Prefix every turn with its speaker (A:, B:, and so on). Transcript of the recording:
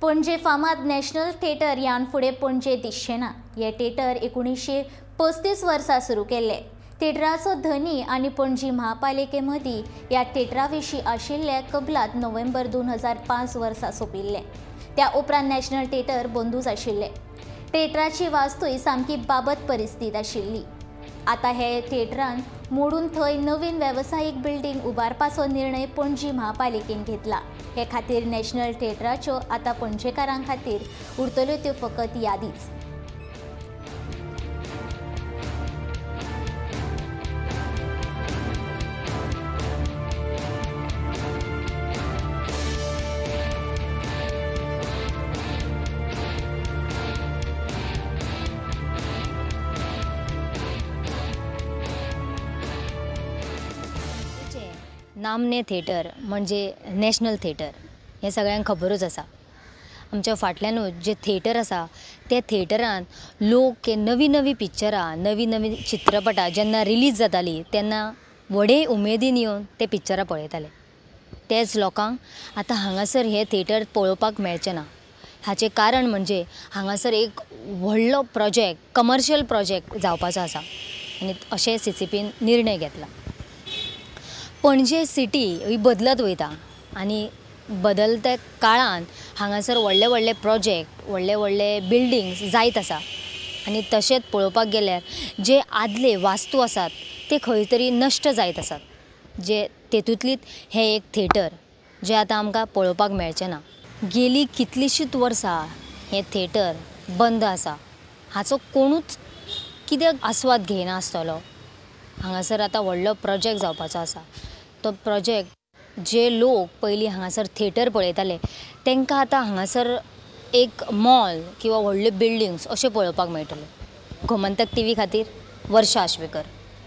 A: पणजे फामाद national theatre यान फुडें पणजे दिसचें ना। हे थिएटर 1935 वर्सा सुरू केल्लें। थिएटराचो धनी आनी पणजी महापालिके मदीं ह्या थिएटरा विशीं आशिल्ले कबलात नोव्हेंबर 2005 वर्सा सोंपिल्लें। त्या उपरांत नॅशनल थिएटर बंदूच आशिल्लें। थिएटराची वास्तूय सामकी बाबत परिस्थिती आशिल्ली। आतां हे थिएटरान मोडून थंय नवीन वेवसायीक बिल्डिंग उबारपाचो निर्णय पणजी महापालिकेन घेतला। हे खातीर नॅशनल थिएटराच्यो आतां पणजेकारां खातीर उरतल्यो त्यो फकत यादीच।
B: नामने थिएटर म्हणजे नॅशनल थिएटर हे सगळ्यांक खबरूच आसा। आमच्या फाटल्यानूच जे थिएटर आसा त्या थिएटरान लोक नवी नवी पिक्चरां नवी नवी चित्रपटां जेन्ना रिलीज जातालीं तेन्ना व्हडे उमेदीन येवन ते पिक्चरां पळयताले। तेच लोकांक आतां हांगासर हे थिएटर पळोवपाक मेळचें ना। हाचें कारण म्हणजे हांगासर एक व्हडलो प्रोजेक्ट कमर्शियल प्रोजेक्ट जावपाचो आसा आनी अशें CCPन निर्णय घेतला। पणजे सिटी ही बदलत वयता आनी बदलत्या काळान हांगासर व्हडले व्हडले प्रोजेक्ट व्हडले व्हडले बिल्डिंग्स जायत आसा आनी तशेंच पळोवपाक गेल्यार जे आदले वास्तू आसात ते खंय तरी नश्ट जायत आसात। जे तेतूंतलीच हे एक थिएटर जे आतां आमकां पळोवपाक मेळचें ना। गेली कितलींशींच वर्सां हे थिएटर बंद आसा। हाचो कोणूच कित्याक आस्वाद घेयनासतलो। हांगासर आतां व्हडलो प्रोजेक्ट जावपाचो आसा। तो प्रोजेक्ट जे लोक पयलीं हांगासर थिएटर पळयताले तांकां आतां हांगासर एक मॉल किंवा व्हडल्यो बिल्डिंग्स अशें पळोवपाक मेळटले। गोमंतक TV खातीर वर्षा आश्वेकर।